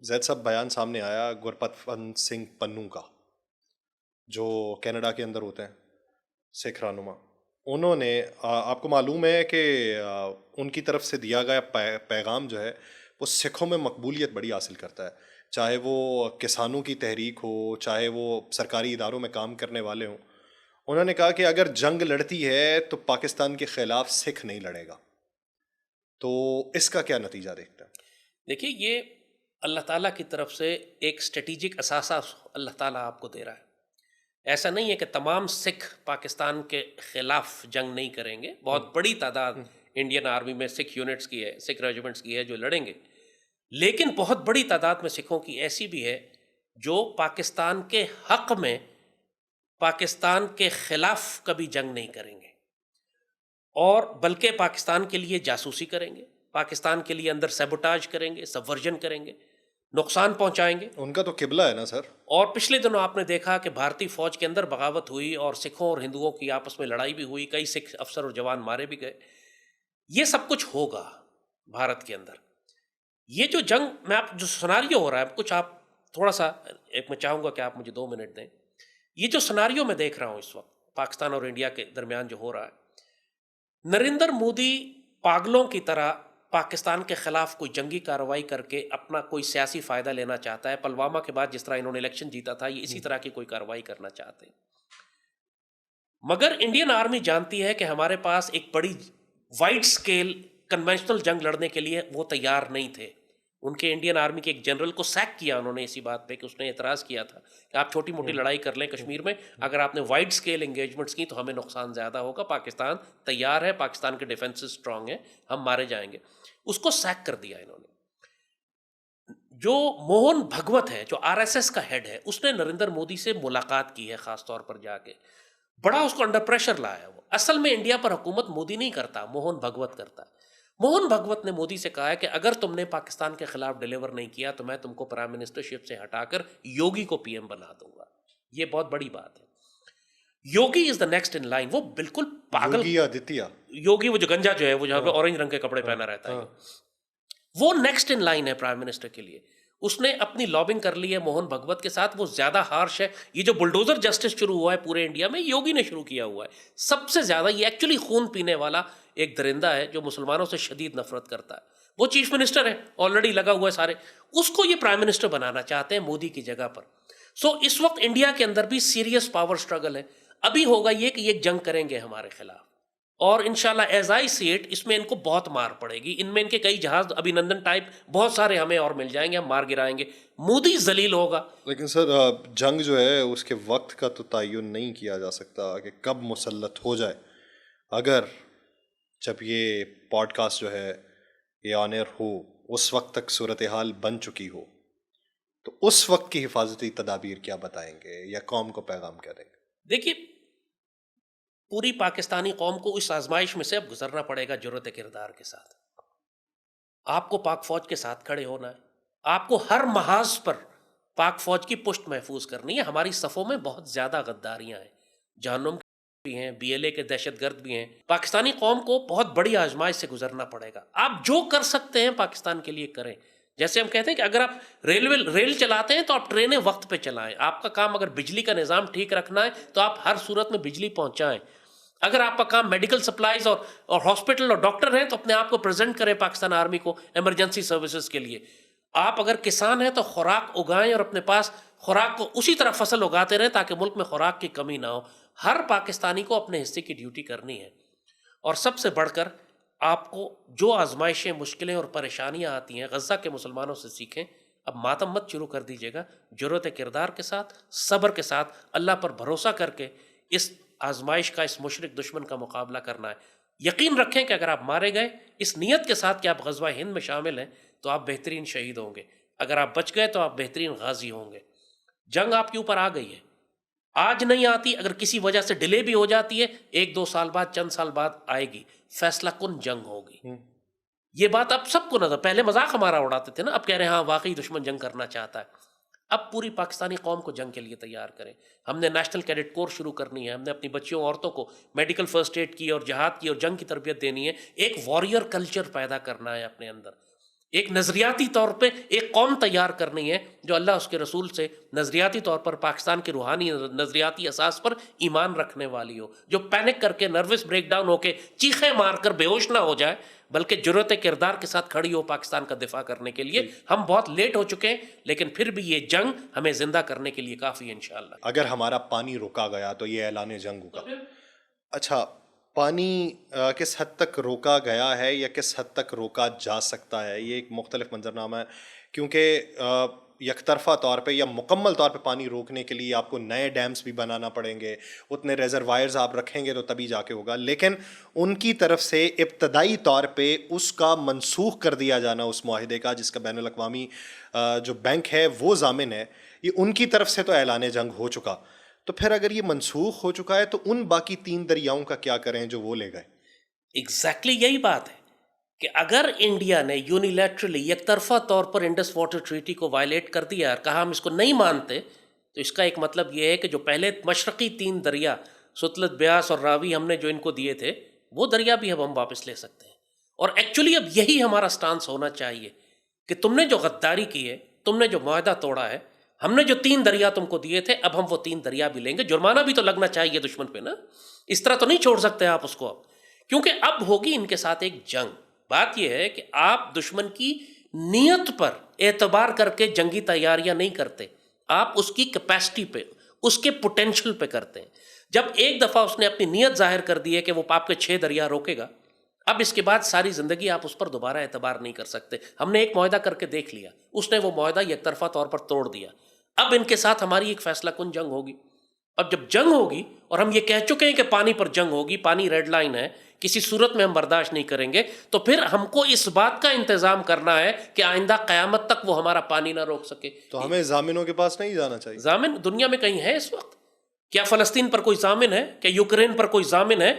زید صاحب بیان سامنے آیا گرپت سنگھ پنو کا، جو کینیڈا کے اندر ہوتے ہیں سکھ رہنما. انہوں نے آپ کو معلوم ہے کہ ان کی طرف سے دیا گیا پیغام جو ہے وہ سکھوں میں مقبولیت بڑی حاصل کرتا ہے، چاہے وہ کسانوں کی تحریک ہو، چاہے وہ سرکاری اداروں میں کام کرنے والے ہوں. انہوں نے کہا کہ اگر جنگ لڑتی ہے تو پاکستان کے خلاف سکھ نہیں لڑے گا. تو اس کا کیا نتیجہ دیکھتا ہے؟ دیکھیے، یہ اللہ تعالیٰ کی طرف سے ایک اسٹریٹجک اثاثہ اللہ تعالیٰ آپ کو دے رہا ہے. ایسا نہیں ہے کہ تمام سکھ پاکستان کے خلاف جنگ نہیں کریں گے. بہت بڑی تعداد انڈین آرمی میں سکھ یونٹس کی ہے، سکھ ریجیمنٹس کی ہے جو لڑیں گے. لیکن بہت بڑی تعداد میں سکھوں کی ایسی بھی ہے جو پاکستان کے حق میں پاکستان کے خلاف کبھی جنگ نہیں کریں گے، اور بلکہ پاکستان کے لیے جاسوسی کریں گے، پاکستان کے لیے اندر سیبوٹاج کریں گے، سبورجن کریں گے، نقصان پہنچائیں گے. ان کا تو قبلہ ہے نا سر. اور پچھلے دنوں آپ نے دیکھا کہ بھارتی فوج کے اندر بغاوت ہوئی اور سکھوں اور ہندوؤں کی آپس میں لڑائی بھی ہوئی، کئی سکھ افسر اور جوان مارے بھی گئے. یہ سب کچھ ہوگا بھارت کے اندر. یہ جو جنگ میں آپ جو سناریو ہو رہا ہے، کچھ آپ تھوڑا سا ایک میں چاہوں گا کہ آپ مجھے 2 منٹ دیں. یہ جو سناریو میں دیکھ رہا ہوں اس وقت پاکستان اور انڈیا کے درمیان جو ہو رہا ہے، نریندر مودی پاگلوں کی طرح پاکستان کے خلاف کوئی جنگی کارروائی کر کے اپنا کوئی سیاسی فائدہ لینا چاہتا ہے. پلوامہ کے بعد جس طرح انہوں نے الیکشن جیتا تھا، یہ اسی طرح کی کوئی کارروائی کرنا چاہتے ہیں. مگر انڈین آرمی جانتی ہے کہ ہمارے پاس ایک بڑی وائڈ سکیل کنونشنل جنگ لڑنے کے لیے وہ تیار نہیں تھے. ان کے انڈین آرمی کے ایک جنرل کو سیک کیا انہوں نے اسی بات پہ کہ اس نے اعتراض کیا تھا کہ آپ چھوٹی موٹی لڑائی کر لیں کشمیر میں، اگر آپ نے وائڈ سکیل انگیجمنٹس کی تو ہمیں نقصان زیادہ ہوگا. پاکستان تیار ہے، پاکستان کے ڈیفنسز اسٹرانگ ہیں، ہم مارے جائیں گے. اس کو سیک کر دیا انہوں نے. جو موہن بھگوت ہے، جو آر ایس ایس کا ہیڈ ہے، اس نے نریندر مودی سے ملاقات کی ہے خاص طور پر جا کے، بڑا اس کو انڈر پریشر لایا. وہ اصل میں انڈیا پر حکومت مودی نہیں کرتا، موہن بھگوت کرتا ہے. موہن بھگوت نے مودی سے کہا ہے کہ اگر تم نے پاکستان کے خلاف ڈیلیور نہیں کیا تو میں تم کو پرائم منسٹرشپ سے ہٹا کر یوگی کو پی ایم بنا دوں گا. یہ بہت بڑی بات ہے. یوگی از دا نیکسٹ ان لائن. وہ بالکل پاگل یوگی آدتیہ. یوگی، وہ جو گنجا جو ہے، وہ جہاں پہ اورنج رنگ کے کپڑے پہنا رہتا ہے، وہ نیکسٹ ان لائن ہے پرائم منسٹر کے لیے. اس نے اپنی لابنگ کر لی ہے موہن بھگوت کے ساتھ. وہ زیادہ ہارش ہے. یہ جو بلڈوزر جسٹس شروع ہوا ہے پورے انڈیا میں، یوگی نے شروع کیا ہوا ہے. سب سے زیادہ یہ ایکچولی خون پینے والا ایک درندہ ہے جو مسلمانوں سے شدید نفرت کرتا ہے. وہ چیف منسٹر ہے، آلریڈی لگا ہوا ہے سارے. اس کو یہ پرائم منسٹر بنانا چاہتے ہیں مودی کی جگہ پر. سو اس وقت انڈیا کے اندر بھی سیریس پاور سٹرگل ہے. ابھی ہوگا یہ کہ یہ جنگ کریں گے ہمارے خلاف، اور انشاءاللہ ایز آئی سی اٹ اس میں ان کو بہت مار پڑے گی. ان میں ان کے کئی جہاز ابھی نندن ٹائپ بہت سارے ہمیں اور مل جائیں گے، ہم مار گرائیں گے. مودی ذلیل ہوگا. لیکن سر جنگ جو ہے اس کے وقت کا تو تعین نہیں کیا جا سکتا کہ کب مسلط ہو جائے. اگر جب یہ پوڈ کاسٹ جو ہے یہ آن ایئر ہو اس وقت تک صورتحال بن چکی ہو، تو اس وقت کی حفاظتی تدابیر کیا بتائیں گے یا قوم کو پیغام کیا دیں گے؟ دیکھیے، پوری پاکستانی قوم کو اس آزمائش میں سے اب گزرنا پڑے گا جرأت کردار کے ساتھ. آپ کو پاک فوج کے ساتھ کھڑے ہونا ہے. آپ کو ہر محاذ پر پاک فوج کی پشت محفوظ کرنی ہے. ہماری صفوں میں بہت زیادہ غداریاں ہیں، جہنم بھی ہیں، بی ایل اے کے دہشت گرد بھی ہیں. پاکستانی قوم کو بہت بڑی آزمائش سے گزرنا پڑے گا. آپ جو کر سکتے ہیں پاکستان کے لیے کریں. جیسے ہم کہتے ہیں کہ اگر آپ ریل چلاتے ہیں تو آپ ٹرینیں وقت پہ چلائیں. آپ کا کام اگر بجلی کا نظام ٹھیک رکھنا ہے تو آپ ہر صورت میں بجلی پہنچائیں. اگر آپ کا کام میڈیکل سپلائز اور ہاسپٹل اور ڈاکٹر ہیں تو اپنے آپ کو پریزنٹ کریں پاکستان آرمی کو ایمرجنسی سروسز کے لیے. آپ اگر کسان ہیں تو خوراک اگائیں اور اپنے پاس خوراک کو اسی طرح فصل اگاتے رہیں تاکہ ملک میں خوراک کی کمی نہ ہو. ہر پاکستانی کو اپنے حصے کی ڈیوٹی کرنی ہے. اور سب سے بڑھ کر آپ کو جو آزمائشیں، مشکلیں اور پریشانیاں آتی ہیں غزہ کے مسلمانوں سے سیکھیں. اب ماتم مت شروع کر دیجیے گا. جرأت کردار کے ساتھ، صبر کے ساتھ، اللہ پر بھروسہ کر کے اس آزمائش کا، اس مشرک دشمن کا مقابلہ کرنا ہے. یقین رکھیں کہ اگر آپ مارے گئے اس نیت کے ساتھ کہ آپ غزوہ ہند میں شامل ہیں تو آپ بہترین شہید ہوں گے. اگر آپ بچ گئے تو آپ بہترین غازی ہوں گے. جنگ آپ کے اوپر آ گئی ہے، آج نہیں آتی. اگر کسی وجہ سے ڈیلے بھی ہو جاتی ہے، 1-2 سال بعد، چند سال بعد آئے گی. فیصلہ کن جنگ ہوگی. یہ بات اب سب کو نظر، پہلے مذاق ہمارا اڑاتے تھے نا، اب کہہ رہے ہیں ہاں واقعی دشمن جنگ کرنا چاہتا ہے. اب پوری پاکستانی قوم کو جنگ کے لیے تیار کریں. ہم نے نیشنل کیڈٹ کور شروع کرنی ہے. ہم نے اپنی بچیوں عورتوں کو میڈیکل فرسٹ ایڈ کی اور جہاد کی اور جنگ کی تربیت دینی ہے. ایک واریر کلچر پیدا کرنا ہے اپنے اندر. ایک نظریاتی طور پہ ایک قوم تیار کرنی ہے جو اللہ اس کے رسول سے نظریاتی طور پر پاکستان کے روحانی نظریاتی اساس پر ایمان رکھنے والی ہو، جو پینک کر کے نروس بریک ڈاؤن ہو کے چیخیں مار کر بے ہوش نہ ہو جائے، بلکہ جرأت کردار کے ساتھ کھڑی ہو پاکستان کا دفاع کرنے کے لیے۔ ہم بہت لیٹ ہو چکے ہیں، لیکن پھر بھی یہ جنگ ہمیں زندہ کرنے کے لیے کافی ہے انشاءاللہ۔ اگر ہمارا پانی روکا گیا تو یہ اعلان جنگ ہوگا۔ اچھا، پانی کس حد تک روکا گیا ہے یا کس حد تک روکا جا سکتا ہے، یہ ایک مختلف منظرنامہ ہے، کیونکہ یک طرفہ طور پہ یا مکمل طور پہ پانی روکنے کے لیے آپ کو نئے ڈیمز بھی بنانا پڑیں گے، اتنے ریزروائرز آپ رکھیں گے تو تبھی جا کے ہوگا، لیکن ان کی طرف سے ابتدائی طور پہ اس کا منسوخ کر دیا جانا اس معاہدے کا، جس کا بین الاقوامی جو بینک ہے وہ ضامن ہے، یہ ان کی طرف سے تو اعلان جنگ ہو چکا۔ تو پھر اگر یہ منسوخ ہو چکا ہے تو ان باقی 3 دریاؤں کا کیا کریں جو وہ لے گئے؟ ایگزیکٹلی یہی بات ہے کہ اگر انڈیا نے یونیلیٹرلی یک طرفہ طور پر انڈس واٹر ٹریٹی کو وائلیٹ کر دیا اور کہا ہم اس کو نہیں مانتے، تو اس کا ایک مطلب یہ ہے کہ جو پہلے مشرقی 3 دریا ستلج، بیاس اور راوی ہم نے جو ان کو دیے تھے، وہ دریا بھی اب ہم واپس لے سکتے ہیں۔ اور ایکچولی اب یہی ہمارا سٹانس ہونا چاہیے کہ تم نے جو غداری کی ہے، تم نے جو معاہدہ توڑا ہے، ہم نے جو 3 دریا تم کو دیے تھے، اب ہم وہ 3 دریا بھی لیں گے۔ جرمانہ بھی تو لگنا چاہیے دشمن پہ نا، اس طرح تو نہیں چھوڑ سکتے آپ اس کو اب، کیونکہ اب ہوگی ان کے ساتھ ایک جنگ۔ بات یہ ہے کہ آپ دشمن کی نیت پر اعتبار کر کے جنگی تیاریاں نہیں کرتے، آپ اس کی کیپیسٹی پہ، اس کے پوٹینشل پہ کرتے ہیں۔ جب ایک دفعہ اس نے اپنی نیت ظاہر کر دی ہے کہ وہ آپ کے 6 دریا روکے گا، اب اس کے بعد ساری زندگی آپ اس پر دوبارہ اعتبار نہیں کر سکتے۔ ہم نے ایک معاہدہ کر کے دیکھ لیا، اس نے وہ معاہدہ یک طرفہ طور پر توڑ دیا، اب ان کے ساتھ ہماری ایک فیصلہ کن جنگ ہوگی۔ اب جب جنگ ہوگی، اور ہم یہ کہہ چکے ہیں کہ پانی پر جنگ ہوگی، پانی ریڈ لائن ہے، کسی صورت میں ہم برداشت نہیں کریں گے، تو پھر ہم کو اس بات کا انتظام کرنا ہے کہ آئندہ قیامت تک وہ ہمارا پانی نہ روک سکے۔ تو ہمیں ضامنوں کے پاس نہیں جانا چاہیے؟ ضامن دنیا میں کہیں ہے اس وقت؟ کیا فلسطین پر کوئی ضامن ہے؟ کیا یوکرین پر کوئی ضامن ہے؟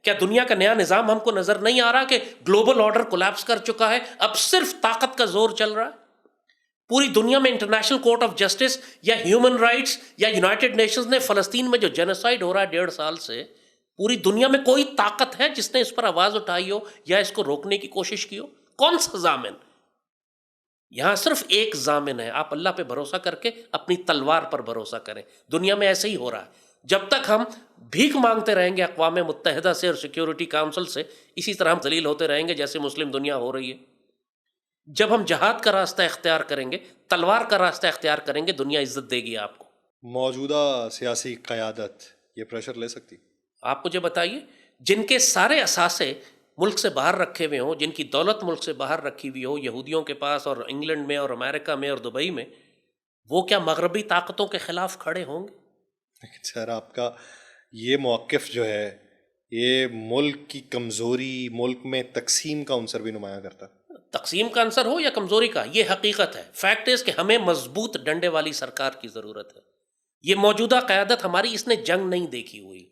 کیا دنیا کا نیا نظام ہم کو نظر نہیں آ رہا کہ گلوبل آرڈر کولیپس کر چکا ہے، اب صرف طاقت کا زور چل رہا ہے؟ پوری دنیا میں انٹرنیشنل کورٹ آف جسٹس یا ہیومن رائٹس یا یونائٹڈ نیشنز نے فلسطین میں جو جینوسائیڈ ہو رہا ہے 1.5 سال سے، پوری دنیا میں کوئی طاقت ہے جس نے اس پر آواز اٹھائی ہو یا اس کو روکنے کی کوشش کی ہو؟ کون سا ضامن؟ یہاں صرف ایک ضامن ہے، آپ اللہ پہ بھروسہ کر کے اپنی تلوار پر بھروسہ کریں۔ دنیا میں ایسے ہی ہو رہا ہے، جب تک ہم بھیک مانگتے رہیں گے اقوام متحدہ سے اور سیکیورٹی کاؤنسل سے، اسی طرح ہم ذلیل ہوتے رہیں گے جیسے مسلم دنیا ہو رہی ہے۔ جب ہم جہاد کا راستہ اختیار کریں گے، تلوار کا راستہ اختیار کریں گے، دنیا عزت دے گی آپ کو۔ موجودہ سیاسی قیادت یہ پریشر لے سکتی؟ آپ مجھے بتائیے، جن کے سارے اثاثے ملک سے باہر رکھے ہوئے ہوں، جن کی دولت ملک سے باہر رکھی ہوئی ہو یہودیوں کے پاس اور انگلینڈ میں اور امریکہ میں اور دبئی میں، وہ کیا مغربی طاقتوں کے خلاف کھڑے ہوں گے؟ لیکن سر، آپ کا یہ موقف جو ہے یہ ملک کی کمزوری، ملک میں تقسیم کا عنصر بھی نمایاں کرتا ہے۔ تقسیم کا عنصر ہو یا کمزوری کا، یہ حقیقت ہے، فیکٹ ہے کہ ہمیں مضبوط ڈنڈے والی سرکار کی ضرورت ہے۔ یہ موجودہ قیادت ہماری، اس نے جنگ نہیں دیکھی ہوئی،